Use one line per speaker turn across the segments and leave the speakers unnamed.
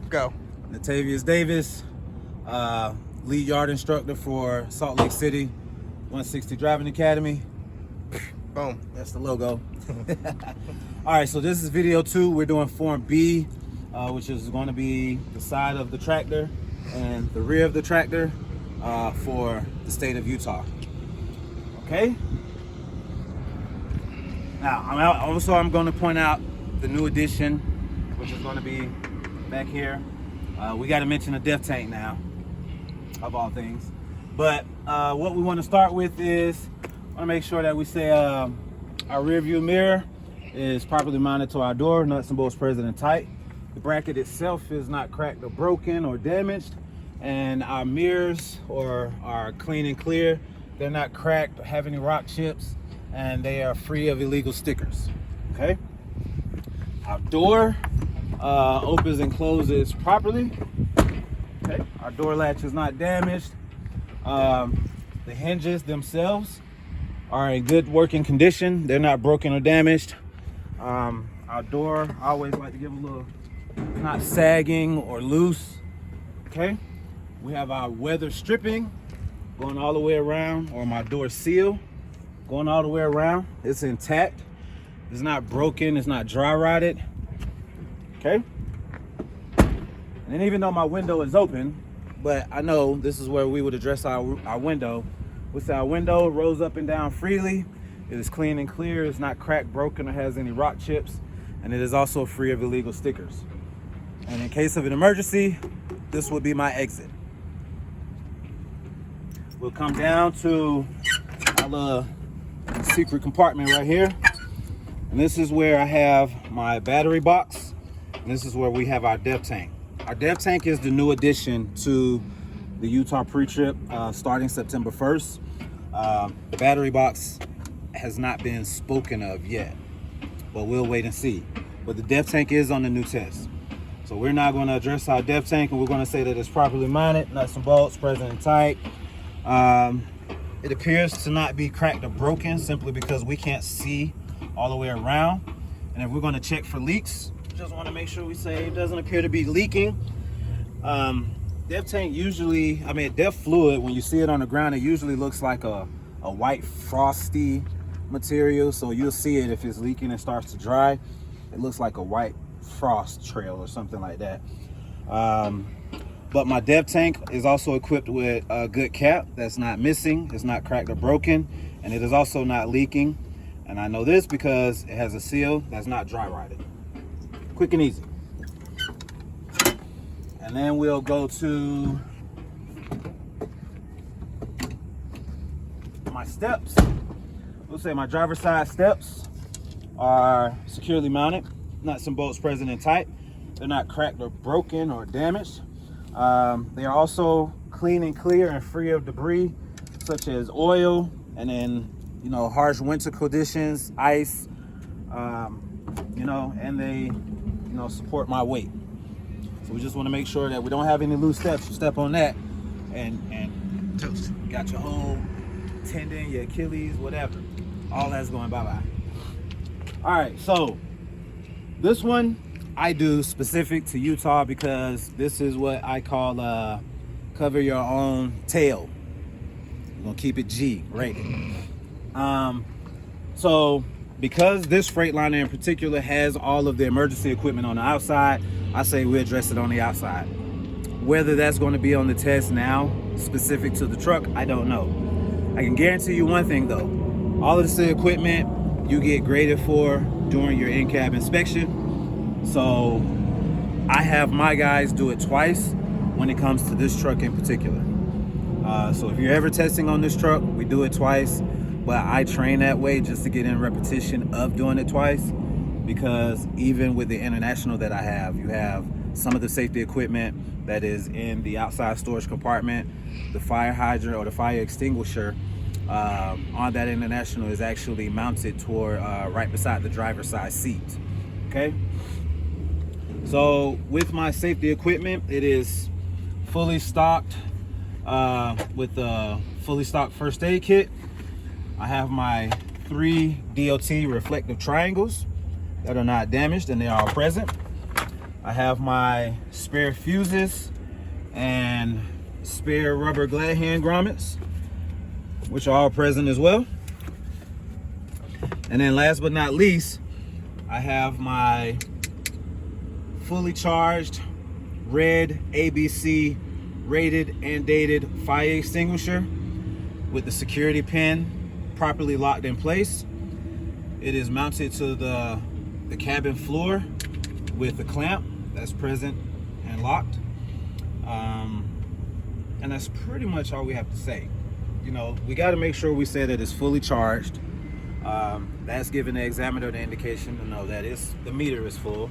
Go.
Natavius Davis, lead yard instructor for Salt Lake City 160 Driving Academy.
Boom.
That's the logo. All right, so this is video 2. We're doing Form B, which is going to be the side of the tractor and the rear of the tractor for the state of Utah. Okay. Now, I'm going to point out the new addition, which is going to be back here. We got to mention a depth tank now, of all things. But what we want to start with is, I want to make sure that we say our rear view mirror is properly mounted to our door, nuts and bolts present and tight. The bracket itself is not cracked or broken or damaged, and our mirrors are clean and clear. They're not cracked or have any rock chips, and they are free of illegal stickers. Okay. Our door opens and closes properly. Okay. Our door latch is not damaged. The hinges themselves are in good working condition. They're not broken or damaged. Our door, I always like to give a little, not sagging or loose. Okay. We have our weather stripping going all the way around, or my door seal going all the way around. It's intact. It's not broken. It's not dry rotted. Okay. And then even though my window is open, but I know this is where we would address our window. We say our window rolls up and down freely. It is clean and clear. It's not cracked, broken, or has any rock chips. And it is also free of illegal stickers. And in case of an emergency, this would be my exit. We'll come down to our little secret compartment right here. And this is where I have my battery box. And this is where we have our depth tank. Our depth tank is the new addition to the Utah pre-trip starting September 1st. The battery box has not been spoken of yet, but we'll wait and see. But the depth tank is on the new test. So we're not going to address our depth tank, and we're going to say that it's properly mounted, nuts and bolts present and tight. It appears to not be cracked or broken simply because we can't see all the way around. And if we're going to check for leaks, just want to make sure we say it doesn't appear to be leaking. Depth tank usually, depth fluid, when you see it on the ground, it usually looks like a white frosty material. So you'll see it if it's leaking and starts to dry. It looks like a white frost trail or something like that. But my depth tank is also equipped with a good cap that's not missing, it's not cracked or broken, and it is also not leaking. And I know this because it has a seal that's not dry rotted. Quick and easy. And then we'll go to my steps. We'll say my driver's side steps are securely mounted, nuts and bolts present and tight. They're not cracked or broken or damaged. They are also clean and clear and free of debris such as oil, and then harsh winter conditions, ice, and they support my weight. So we just want to make sure that we don't have any loose steps. You step on that and toast. You got your whole tendon, your Achilles, whatever. All that's going bye-bye. All right, so this one I do specific to Utah because this is what I call cover your own tail. We're gonna keep it G rated. So because this Freightliner in particular has all of the emergency equipment on the outside, I say we address it on the outside. Whether that's going to be on the test now, specific to the truck, I don't know. I can guarantee you one thing though. All of this equipment you get graded for during your in-cab inspection. So I have my guys do it twice when it comes to this truck in particular. So if you're ever testing on this truck, we do it twice. But I train that way just to get in repetition of doing it twice, because even with the International that I have, you have some of the safety equipment that is in the outside storage compartment. The fire hydrant or the fire extinguisher on that International is actually mounted toward right beside the driver's side seat. Okay. So with my safety equipment, it is fully stocked with a fully stocked first aid kit. I have my 3 DOT reflective triangles that are not damaged and they are present. I have my spare fuses and spare rubber glad hand grommets, which are all present as well. And then last but not least, I have my fully charged red ABC rated and dated fire extinguisher with the security pin properly locked in place. It is mounted to the cabin floor with the clamp that's present and locked. And that's pretty much all we have to say. You know, we got to make sure we say that it's fully charged. That's giving the examiner the indication to know that the meter is full.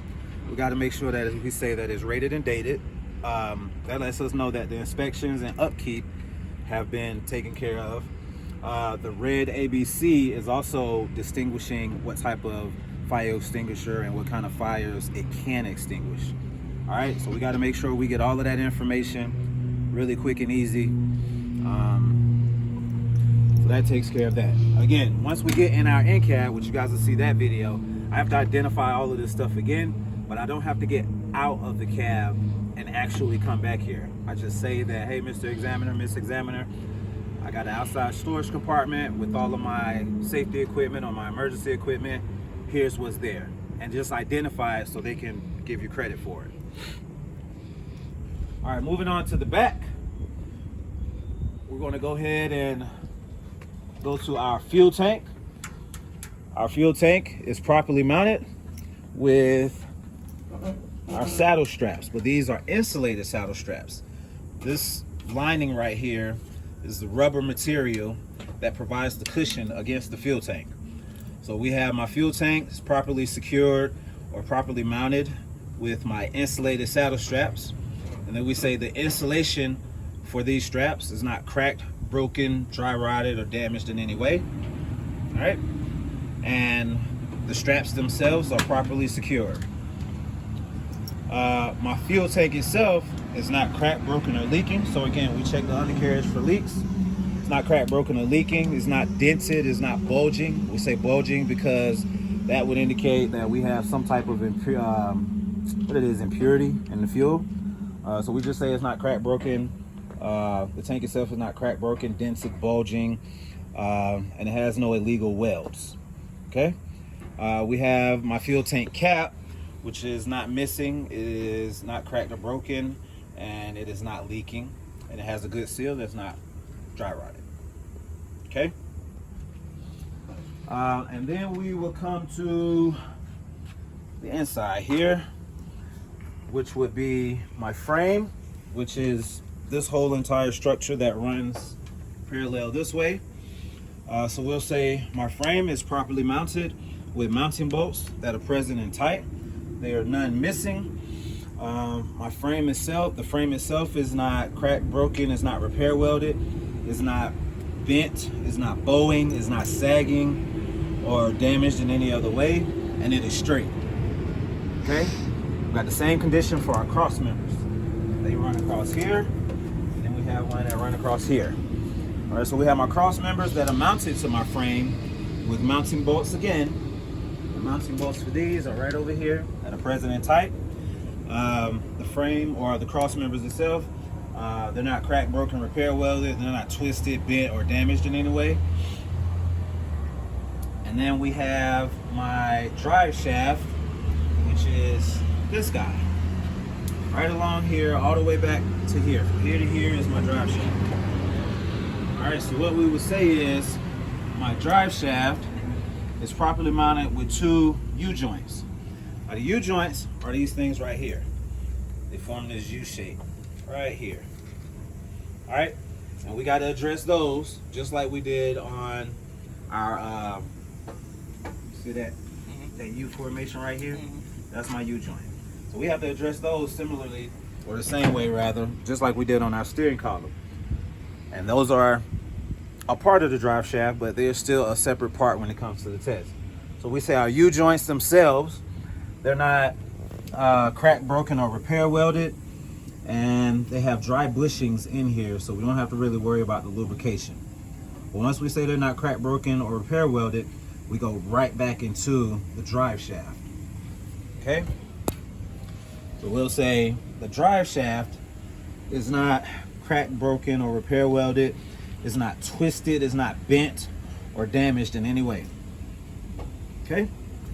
We got to make sure that we say that it's rated and dated. That lets us know that the inspections and upkeep have been taken care of. The red ABC is also distinguishing what type of fire extinguisher and what kind of fires it can extinguish. All right, so we got to make sure we get all of that information really quick and easy. So that takes care of that. Again, once we get in our NCAB, which you guys will see that video, I have to identify all of this stuff again, but I don't have to get out of the cab and actually come back here. I just say that, hey, Mr. Examiner, Miss Examiner, I got an outside storage compartment with all of my safety equipment or my emergency equipment. Here's what's there. And just identify it so they can give you credit for it. All right, moving on to the back. We're gonna go ahead and go to our fuel tank. Our fuel tank is properly mounted with our saddle straps, but these are insulated saddle straps. This lining right here is the rubber material that provides the cushion against the fuel tank. So we have my fuel tank is properly secured or properly mounted with my insulated saddle straps. And then we say the insulation for these straps is not cracked, broken, dry rotted, or damaged in any way. All right. And the straps themselves are properly secured. My fuel tank itself is not cracked, broken, or leaking. So again, we check the undercarriage for leaks. It's not cracked, broken, or leaking. It's not dented. It's not bulging. We say bulging because that would indicate that we have some type of impurity in the fuel. So we just say it's not cracked, broken. The tank itself is not cracked, broken, dented, bulging, and it has no illegal welds. Okay. We have my fuel tank cap, which is not missing. It is not cracked or broken, and it is not leaking, and it has a good seal that's not dry rotted. Okay. And then we will come to the inside here, which would be my frame, which is this whole entire structure that runs parallel this way. So we'll say my frame is properly mounted with mounting bolts that are present and tight. There are none missing. My frame itself, the frame itself is not cracked, broken, it's not repair welded, it's not bent, it's not bowing, it's not sagging or damaged in any other way, and it is straight. Okay? We've got the same condition for our cross members. They run across here, and then we have one that run across here. All right, so we have my cross members that are mounted to my frame with mounting bolts again. The mounting bolts for these are right over here that are present and tight. The frame or the cross members itself, they're not cracked, broken, repair welded, they're not twisted, bent, or damaged in any way. And then we have my drive shaft, which is this guy. Right along here, all the way back to here. From here to here is my drive shaft. All right, so what we would say is my drive shaft is properly mounted with two U-joints. Now the U-joints are these things right here. They form this U shape right here. All right, and we got to address those just like we did on our, see that, that U formation right here? That's my U-joint. So we have to address those similarly, or the same way rather, just like we did on our steering column. And those are a part of the drive shaft, but they're still a separate part when it comes to the test. So we say our U-joints themselves, they're not cracked, broken, or repair welded, and they have dry bushings in here, so we don't have to really worry about the lubrication. But once we say they're not cracked, broken, or repair welded, we go right back into the drive shaft. Okay? So we'll say the drive shaft is not cracked, broken, or repair welded. It's not twisted, it's not bent or damaged in any way. Okay,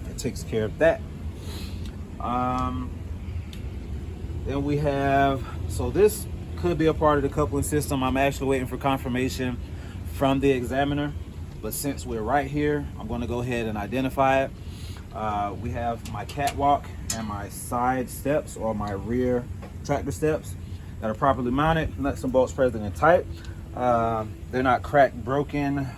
that takes care of that. Then we have, so this could be a part of the coupling system. I'm actually waiting for confirmation from the examiner, but since we're right here, I'm going to go ahead and identify it. We have my catwalk and my side steps, or my rear tractor steps, that are properly mounted, nuts and bolts present and tight. They're not cracked, broken,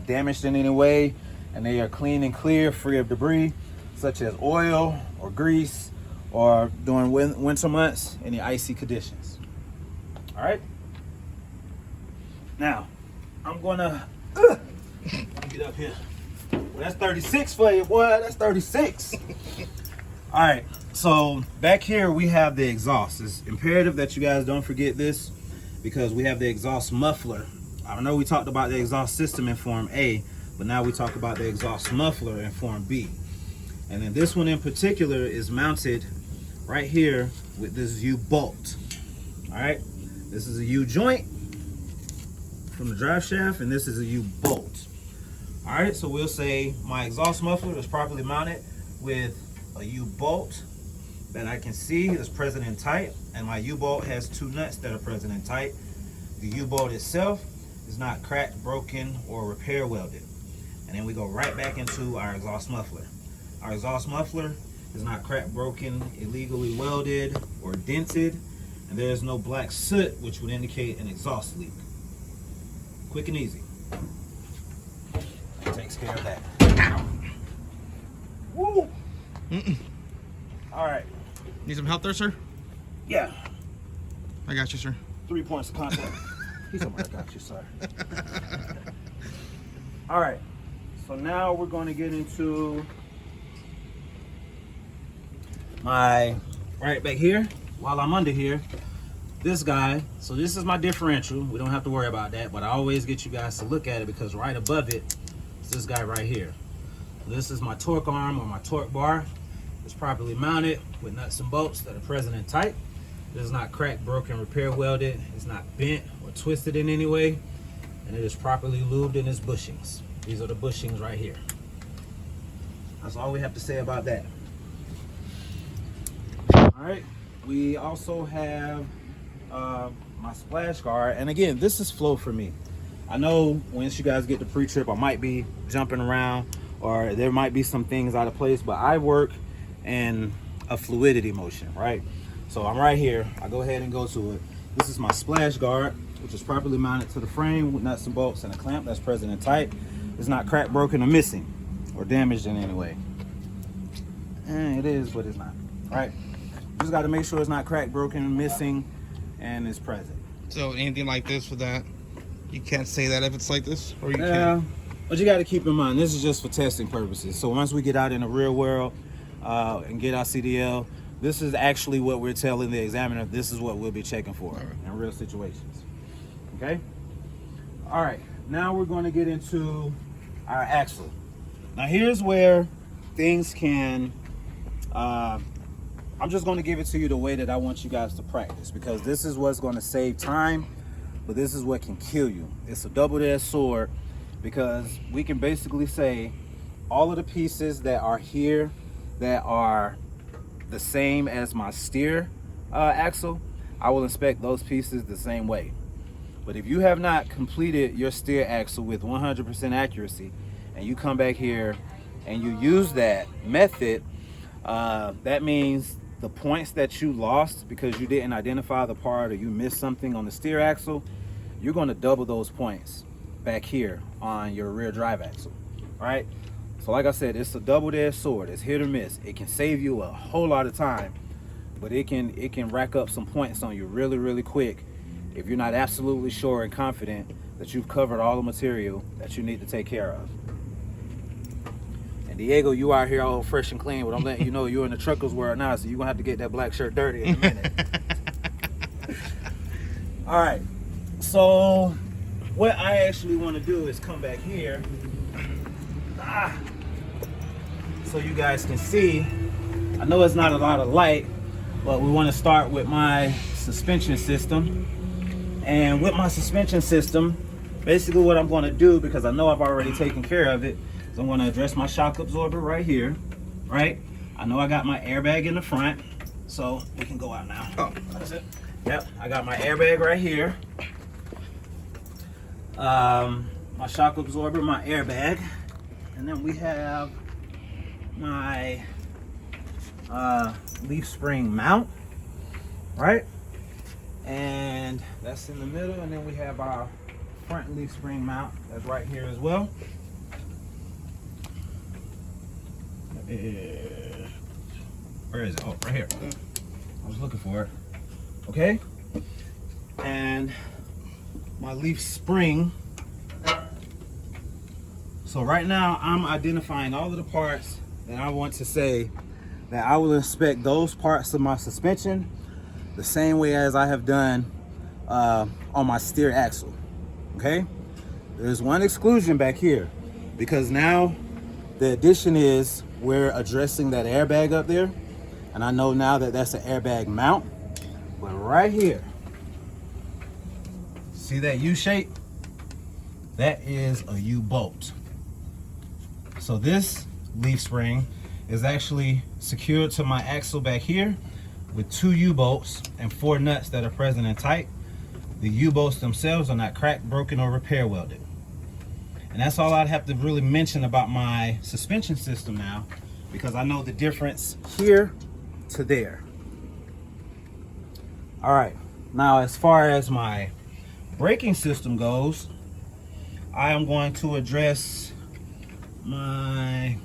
damaged in any way, and they are clean and clear, free of debris such as oil or grease, or during winter months, any icy conditions. All right. Now, I'm gonna get up here. Well, that's 36 for you, boy. That's 36. All right. So back here we have the exhaust. It's imperative that you guys don't forget this, because we have the exhaust muffler. I know we talked about the exhaust system in Form A, but now we talk about the exhaust muffler in Form B. And then this one in particular is mounted right here with this U-bolt. All right, this is a U-joint from the drive shaft, and this is a U-bolt. All right, so we'll say my exhaust muffler is properly mounted with a U-bolt that I can see is present and tight, and my U-bolt has two nuts that are present and tight. The U-bolt itself is not cracked, broken, or repair welded. And then we go right back into our exhaust muffler. Our exhaust muffler is not cracked, broken, illegally welded, or dented, and there is no black soot, which would indicate an exhaust leak. Quick and easy. That takes care of that. Woo! All right.
Need some help there, sir?
Yeah.
I got you, sir.
3 points of contact. He's somebody got you, sir. All right. So now we're going to get into my, right back here, while I'm under here, this guy. So this is my differential. We don't have to worry about that, but I always get you guys to look at it, because right above it is this guy right here. This is my torque arm, or my torque bar. It's properly mounted with nuts and bolts that are present and tight. It is not cracked, broken, repair welded. It's not bent or twisted in any way, and it is properly lubed in its bushings. These are the bushings right here. That's all we have to say about that. All right, we also have my splash guard, and again, this is flow for me. I know once you guys get to pre-trip, I might be jumping around, or there might be some things out of place, but I work in a fluidity motion, right? So I'm right here. I go ahead and go to it. This is my splash guard, which is properly mounted to the frame with nuts and bolts and a clamp that's present and tight. It's not cracked, broken, or missing, or damaged in any way. It is, but it's not. Right? Just got to make sure it's not cracked, broken, missing, and it's present.
So anything like this with that, you can't say that if it's like this, or you
Yeah,
can.
but you got to keep in mind, this is just for testing purposes. So once we get out in the real world and get our CDL, this is actually what we're telling the examiner. This is what we'll be checking for in real situations. Okay? All right. Now we're going to get into our axle. Now here's where things can... I'm just going to give it to you the way that I want you guys to practice, because this is what's going to save time, but this is what can kill you. It's a double-edged sword, because we can basically say all of the pieces that are here that are the same as my steer axle, I will inspect those pieces the same way. But if you have not completed your steer axle with 100% accuracy, and you come back here and you use that method, that means the points that you lost because you didn't identify the part, or you missed something on the steer axle, you're going to double those points back here on your rear drive axle. Right? So like I said, it's a double-edged sword. It's hit or miss. It can save you a whole lot of time, but it can rack up some points on you really, really quick if you're not absolutely sure and confident that you've covered all the material that you need to take care of. And Diego, you out here all fresh and clean, but I'm letting you know you're in the truckers world now, so you're gonna have to get that black shirt dirty in a minute. All right, so what I actually want to do is come back here so you guys can see. I know it's not a lot of light, But we want to start with my suspension system. And with my suspension system, basically what I'm going to do, because I know I've already taken care of it, is I'm going to address my shock absorber right here, right? I know I got my airbag in the front, so we can go out now.
Oh,
That's it. Yep, I got my airbag right here. My shock absorber, my airbag, and then we have my leaf spring mount, right? And that's in the middle, and then we have our front leaf spring mount that's right here as well. Where is it? Oh, right here. I was looking for it. Okay. And my leaf spring. So right now I'm identifying all of the parts that I want to say that I will inspect those parts of my suspension the same way as I have done on my steer axle. Okay. There's one exclusion back here, because now the addition is we're addressing that airbag up there, and I know now that that's an airbag mount. But right here, see that U shape? That is a U-bolt. So this leaf spring is actually secured to my axle back here with 2 U-bolts and 4 nuts that are present and tight. The U-bolts themselves are not cracked, broken, or repair welded. And that's all I'd have to really mention about my suspension system now, because I know the difference here to there. All right, now as far as my braking system goes, I am going to address my,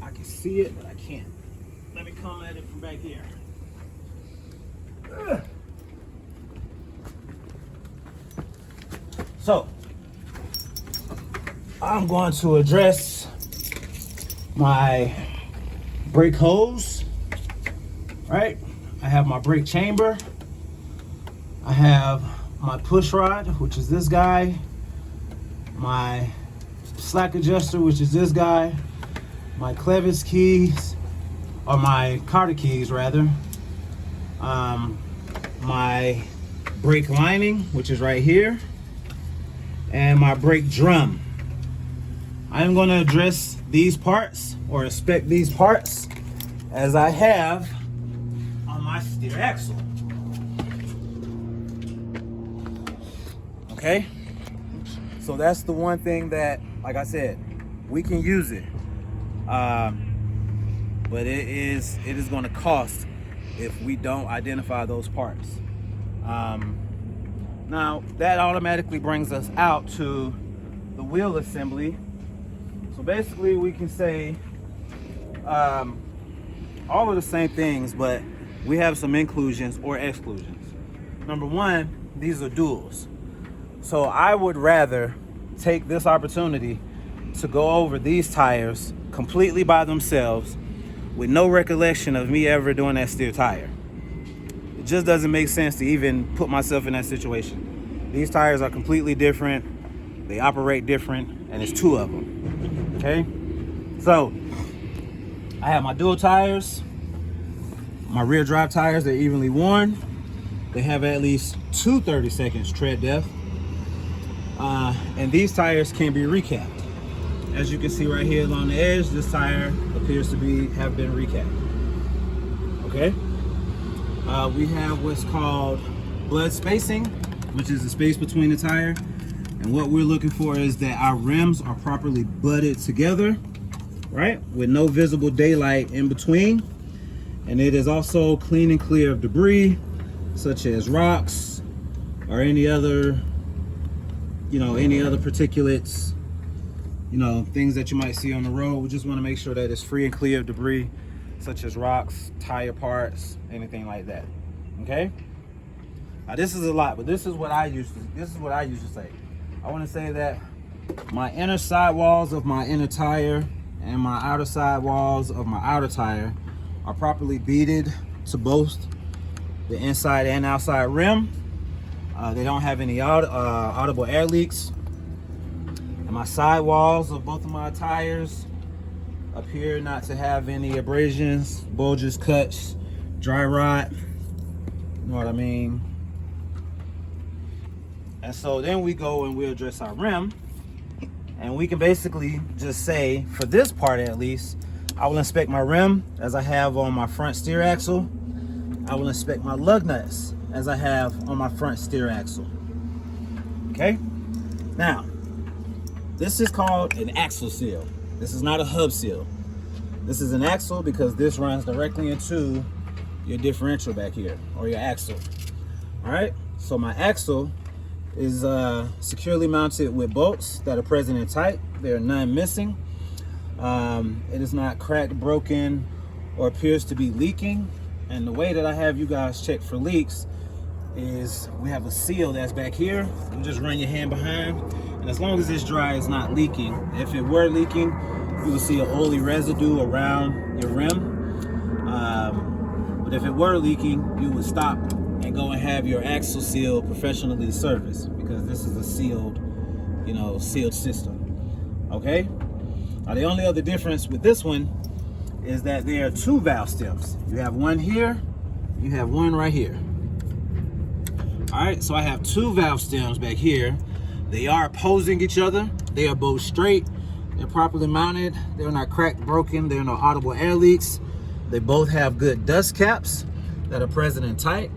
I can see it, but I can't. Let me come at it from back here. So, I'm going to address my brake hose, right? I have my brake chamber. I have my push rod, which is this guy. My slack adjuster, which is this guy. My clevis keys, or my Carter keys rather. My brake lining, which is right here. And my brake drum. I am going to address these parts, or inspect these parts, as I have on my steer axle. Okay? So that's the one thing that, like I said, we can use it. But it is going to cost if we don't identify those parts. Now, that automatically brings us out to the wheel assembly. So basically, we can say all of the same things, but we have some inclusions or exclusions. Number one, these are duals. So I would rather take this opportunity to go over these tires completely by themselves with no recollection of me ever doing that steer tire. It just doesn't make sense to even put myself in that situation. These tires are completely different. They operate different, and it's 2 of them. Okay? So, I have my dual tires. My rear drive tires, they're evenly worn. They have at least 2 30 seconds tread depth. And these tires can be recapped. As you can see right here along the edge, this tire appears to have been recapped. Okay? We have what's called blood spacing, which is the space between the tire. And what we're looking for is that our rims are properly butted together, right? With no visible daylight in between. And it is also clean and clear of debris, such as rocks or any other, any other particulates, things that you might see on the road. We just want to make sure that it's free and clear of debris, such as rocks, tire parts, anything like that. Okay? Now this is a lot, but this is what I used to say. I want to say that my inner sidewalls of my inner tire and my outer sidewalls of my outer tire are properly beaded to both the inside and outside rim. They don't have any audible air leaks. And my sidewalls of both of my tires appear not to have any abrasions, bulges, cuts, dry rot. You know what I mean? And so then we go and we address our rim, and we can basically just say, for this part at least, I will inspect my rim as I have on my front steer axle. I will inspect my lug nuts as I have on my front steer axle. Okay? Now, this is called an axle seal. This is not a hub seal. This is an axle because this runs directly into your differential back here, or your axle. All right? So my axle is securely mounted with bolts that are present and tight. There are none missing. It is not cracked, broken, or appears to be leaking. And the way that I have you guys check for leaks is we have a seal that's back here. You just run your hand behind, and as long as it's dry, it's not leaking. If it were leaking, you will see an oily residue around your rim. But if it were leaking, you would stop and go and have your axle seal professionally serviced, because this is a sealed, sealed system. Okay? Now the only other difference with this one is that there are two valve stems. You have one here, you have one right here. All right, so I have two valve stems back here. They are opposing each other. They are both straight. They're properly mounted. They're not cracked, broken. There are no audible air leaks. They both have good dust caps that are present and tight.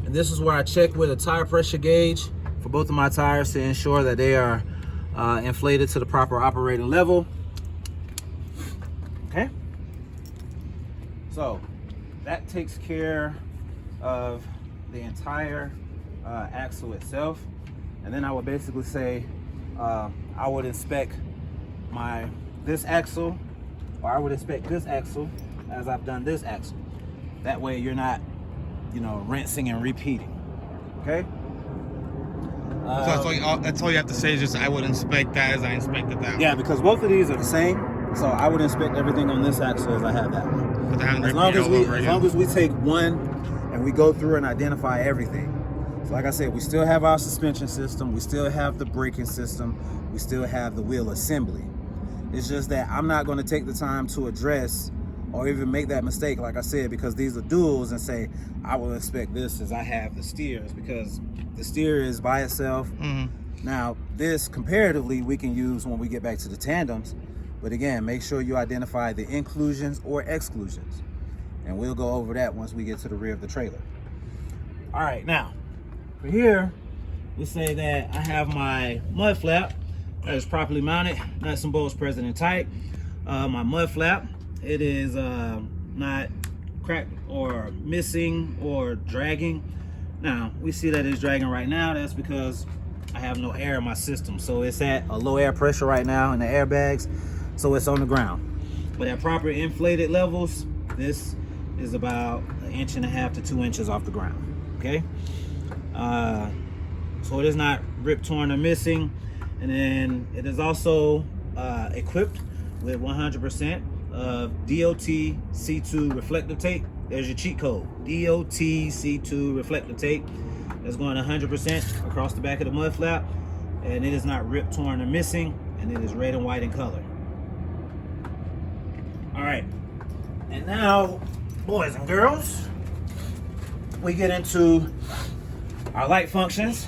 And this is where I check with a tire pressure gauge for both of my tires to ensure that they are inflated to the proper operating level. Okay? So that takes care of the entire axle itself. And then I would basically say I would inspect this axle, or I would inspect this axle as I've done this axle. That way you're not, rinsing and repeating. Okay?
So that's all you have to say is just, I would inspect that as I inspected that.
Yeah, because both of these are the same. So I would inspect everything on this axle as I have that one. As long as we take one and we go through and identify everything. So like I said, we still have our suspension system, we still have the braking system, we still have the wheel assembly. It's just that I'm not going to take the time to address or even make that mistake, like I said, because these are duals, and say I will inspect this as I have the steers, because the steer is by itself. Now this comparatively we can use when we get back to the tandems, but again, make sure you identify the inclusions or exclusions, and we'll go over that once we get to the rear of the trailer. All right, now for here, we say that I have my mud flap that is properly mounted, nuts and bolts present and tight. My mud flap, it is not cracked or missing or dragging. Now we see that it's dragging right now. That's because I have no air in my system, so it's at a low air pressure right now in the airbags, so it's on the ground. But at proper inflated levels, this is about 1.5 to 2 inches off the ground. Okay, so it is not ripped, torn, or missing. And then it is also equipped with 100% of DOT C2 reflective tape. There's your cheat code, DOT C2 reflective tape. That's going 100% across the back of the mud flap, and it is not ripped, torn, or missing, and it is red and white in color. All right, and now, boys and girls, we get into our light functions.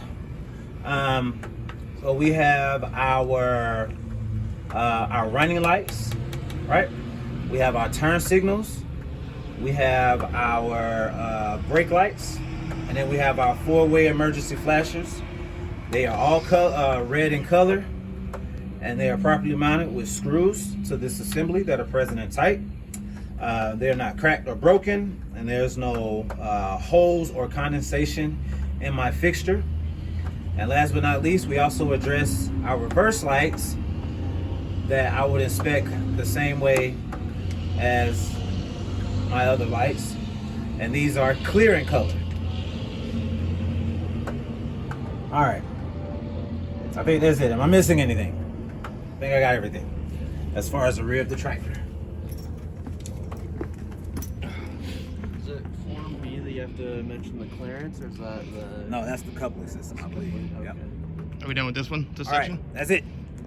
So we have our running lights, right? We have our turn signals. We have our brake lights, and then we have our four-way emergency flashers. They are all red in color, and they are properly mounted with screws to this assembly that are present and tight. They're not cracked or broken, and there's no holes or condensation in my fixture. And last but not least, we also address our reverse lights that I would inspect the same way as my other lights, and these are clear in color. All right, I think that's it. Am I missing anything? I think I got everything as far as the rear of the tractor.
Is it Form B that you have to mention the clearance, or is that the...
No, that's the coupling system, I believe.
Okay.
Yep.
Are we done with this one? This
All right,
section?
that's it.